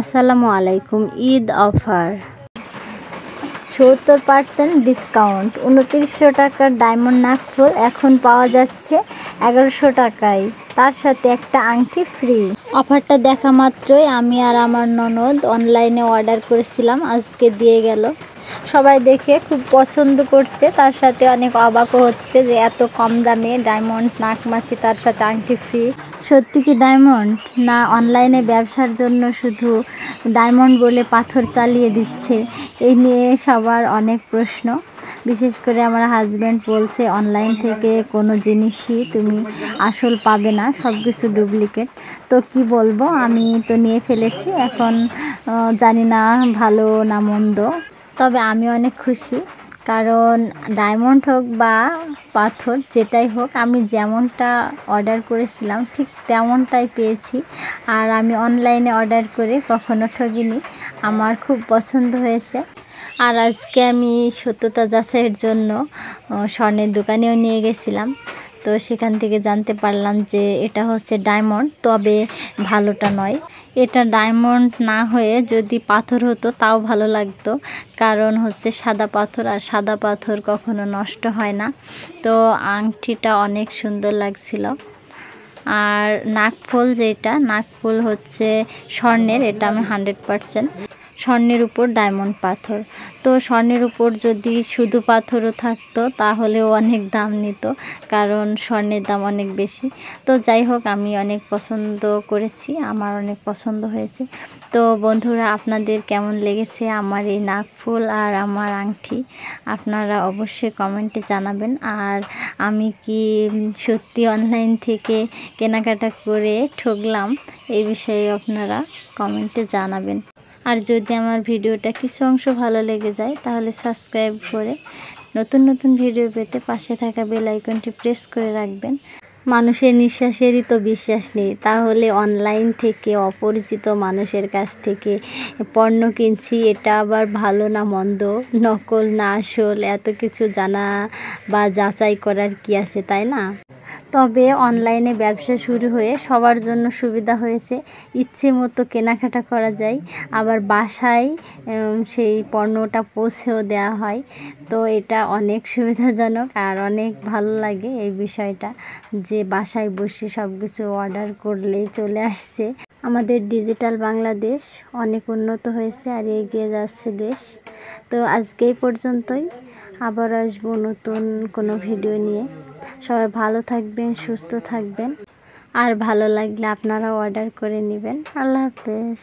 আসসালামু আলাইকুম। Eid offer ৭০% discount. ২৯০০ টাকার ডায়মন্ড নাকফুল এখন পাওয়া যাচ্ছে ১১০০ টাকায়, তার সাথে একটা আংটি ফ্রি। অফারটা দেখা মাত্রই আমি আর আমার ননদ অনলাইনে অর্ডার করেছিলাম, আজকে দিয়ে গেল। সবাই দেখে খুব পছন্দ করছে, তার সাথে অনেক অবাকও হচ্ছে যে এত কম দামে ডায়মন্ড নাকমাছি, তার সাথে আংটি ফ্রি। সত্যি কি ডায়মন্ড, না অনলাইনে ব্যবসার জন্য শুধু ডায়মন্ড বলে পাথর চালিয়ে দিচ্ছে? এই নিয়ে সবার অনেক প্রশ্ন। বিশেষ করে আমার হাজব্যান্ড বলছে অনলাইন থেকে কোনো জিনিসই তুমি আসল পাবে না, সব কিছু ডুপ্লিকেট। তো কি বলবো, আমি তো নিয়ে ফেলেছি, এখন জানি না ভালো না মন্দ, তবে আমি অনেক খুশি। কারণ ডায়মন্ড হোক বা পাথর যেটাই হোক, আমি যেমনটা অর্ডার করেছিলাম ঠিক তেমনটাই পেয়েছি। আর আমি অনলাইনে অর্ডার করে কখনো ঠকিনি, আমার খুব পছন্দ হয়েছে। আর আজকে আমি সত্যতা যাচাইয়ের জন্য স্বর্ণের দোকানেও নিয়ে গেছিলাম, তো সেখান থেকে জানতে পারলাম যে এটা হচ্ছে ডায়মন্ড, তবে ভালোটা নয়। এটা ডায়মন্ড না হয়ে যদি পাথর হতো তাও ভালো লাগতো, কারণ হচ্ছে সাদা পাথর, আর সাদা পাথর কখনো নষ্ট হয় না। তো আংটিটা অনেক সুন্দর লাগছিল। আর নাকফুল, যেটা নাকফুল হচ্ছে স্বর্ণের, এটা আমি 100% স্বর্ণের উপর ডায়মন্ড পাথর। তো স্বর্ণের উপর যদি শুধু পাথরও থাকতো তাহলেও অনেক দাম নিত, কারণ স্বর্ণের দাম অনেক বেশি। তো যাই হোক, আমি অনেক পছন্দ করেছি, আমার অনেক পছন্দ হয়েছে। তো বন্ধুরা, আপনাদের কেমন লেগেছে আমার এই নাকফুল আর আমার আংটি, আপনারা অবশ্যই কমেন্টে জানাবেন। আর আমি কি সত্যি অনলাইন থেকে কেনাকাটা করে ঠকলাম, এই বিষয়ে আপনারা কমেন্টে জানাবেন। আর যদি আমার ভিডিওটা কিছু অংশ ভালো লেগে যায় তাহলে সাবস্ক্রাইব করে নতুন নতুন ভিডিও পেতে পাশে থাকা বেল আইকনটি প্রেস করে রাখবেন। মানুষের নিঃশ্বাসেরই তো বিশ্বাস নেই, তাহলে অনলাইন থেকে অপরিচিত মানুষের কাছ থেকে পণ্য কিনছি, এটা আবার ভালো না মন্দ, নকল না আসল, এত কিছু জানা বা যাচাই করার কি আছে, তাই না? তবে অনলাইনে ব্যবসা শুরু হয়ে সবার জন্য সুবিধা হয়েছে, ইচ্ছে মতো কেনাকাটা করা যায়, আবার বাসায় সেই পণ্যটা পৌঁছেও দেওয়া হয়। তো এটা অনেক সুবিধাজনক আর অনেক ভালো লাগে এই বিষয়টা, যে বাসায় বসে সব কিছু অর্ডার করলেই চলে আসছে। আমাদের ডিজিটাল বাংলাদেশ অনেক উন্নত হয়েছে আর এগিয়ে যাচ্ছে দেশ। তো আজকে এই পর্যন্তই, আবার আসবো নতুন কোনো ভিডিও নিয়ে। সবাই ভালো থাকবেন, সুস্থ থাকবেন, আর ভালো লাগলে আপনারাও অর্ডার করে নেবেন। আল্লাহ হাফেজ।